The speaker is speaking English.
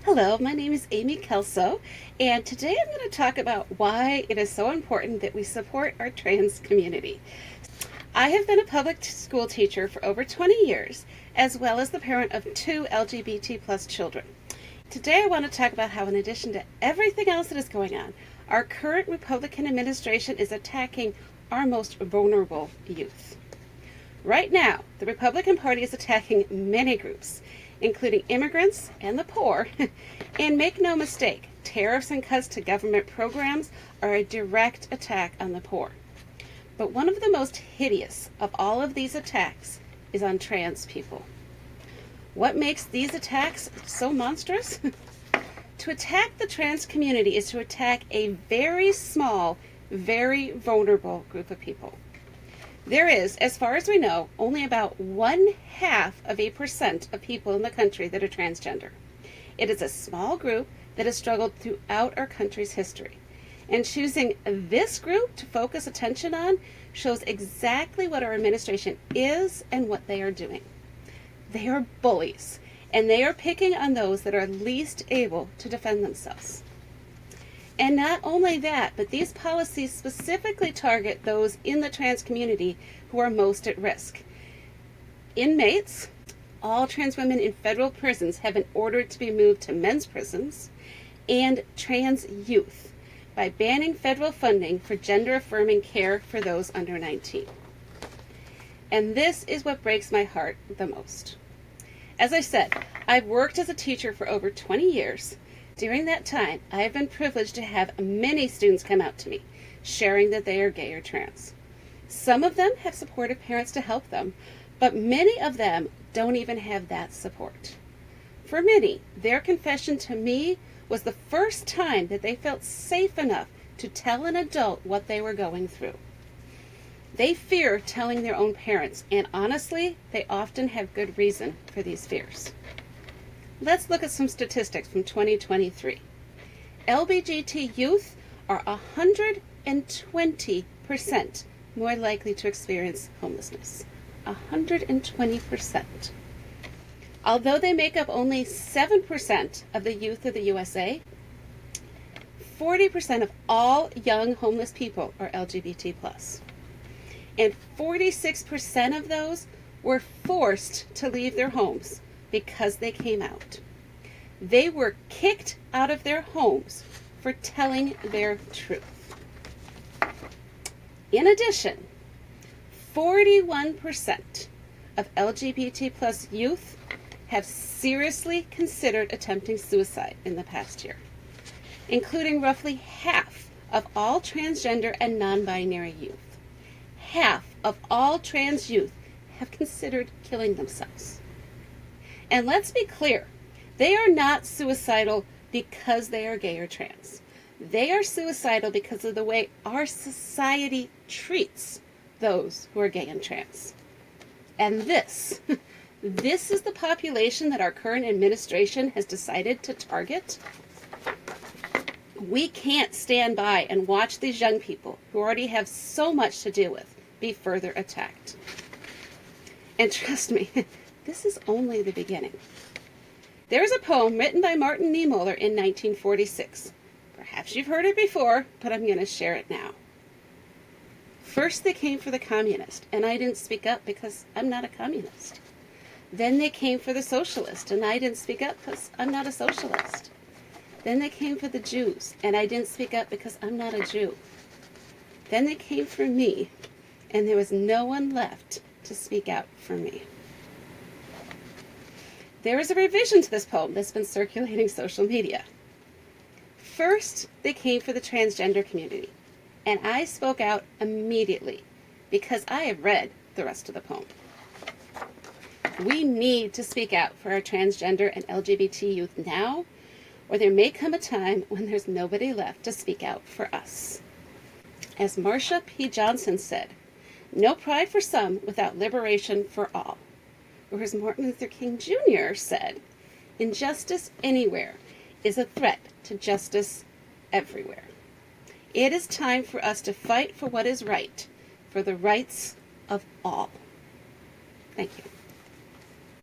Hello, my name is Amy Kelso, and today I'm going to talk about why it is so important that we support our trans community. I have been a public school teacher for over 20 years, as well as the parent of two LGBT plus children. Today I want to talk about how, in addition to everything else that is going on, our current Republican administration is attacking our most vulnerable youth. Right now, the Republican Party is attacking many groups, including immigrants and the poor. And make no mistake, tariffs and cuts to government programs are a direct attack on the poor. But one of the most hideous of all of these attacks is on trans people. What makes these attacks so monstrous? To attack the trans community is to attack a very small, very vulnerable group of people. There is, as far as we know, only about 0.5% of people in the country that are transgender. It is a small group that has struggled throughout our country's history. And choosing this group to focus attention on shows exactly what our administration is and what they are doing. They are bullies, and they are picking on those that are least able to defend themselves. And not only that, but these policies specifically target those in the trans community who are most at risk. Inmates, all trans women in federal prisons have been ordered to be moved to men's prisons, and trans youth by banning federal funding for gender-affirming care for those under 19. And this is what breaks my heart the most. As I said, I've worked as a teacher for over 20 years. During that time, I have been privileged to have many students come out to me, sharing that they are gay or trans. Some of them have supportive parents to help them, but many of them don't even have that support. For many, their confession to me was the first time that they felt safe enough to tell an adult what they were going through. They fear telling their own parents, and honestly, they often have good reason for these fears. Let's look at some statistics from 2023. LGBT youth are 120% more likely to experience homelessness. 120%. Although they make up only 7% of the youth of the USA, 40% of all young homeless people are LGBT+. And 46% of those were forced to leave their homes because they came out. They were kicked out of their homes for telling their truth. In addition, 41% of LGBT plus youth have seriously considered attempting suicide in the past year, including roughly half of all transgender and non-binary youth. Half of all trans youth have considered killing themselves. And let's be clear, they are not suicidal because they are gay or trans. They are suicidal because of the way our society treats those who are gay and trans. And this is the population that our current administration has decided to target. We can't stand by and watch these young people who already have so much to deal with be further attacked. And trust me, this is only the beginning. There is a poem written by Martin Niemöller in 1946. Perhaps you've heard it before, but I'm going to share it now. First they came for the communist, and I didn't speak up because I'm not a communist. Then they came for the socialist, and I didn't speak up because I'm not a socialist. Then they came for the Jews, and I didn't speak up because I'm not a Jew. Then they came for me, and there was no one left to speak out for me. There is a revision to this poem that's been circulating social media. First, they came for the transgender community, and I spoke out immediately because I have read the rest of the poem. We need to speak out for our transgender and LGBT youth now, or there may come a time when there's nobody left to speak out for us. As Marsha P. Johnson said, "No pride for some without liberation for all." Or as Martin Luther King Jr. said, "Injustice anywhere is a threat to justice everywhere." It is time for us to fight for what is right, for the rights of all. Thank you.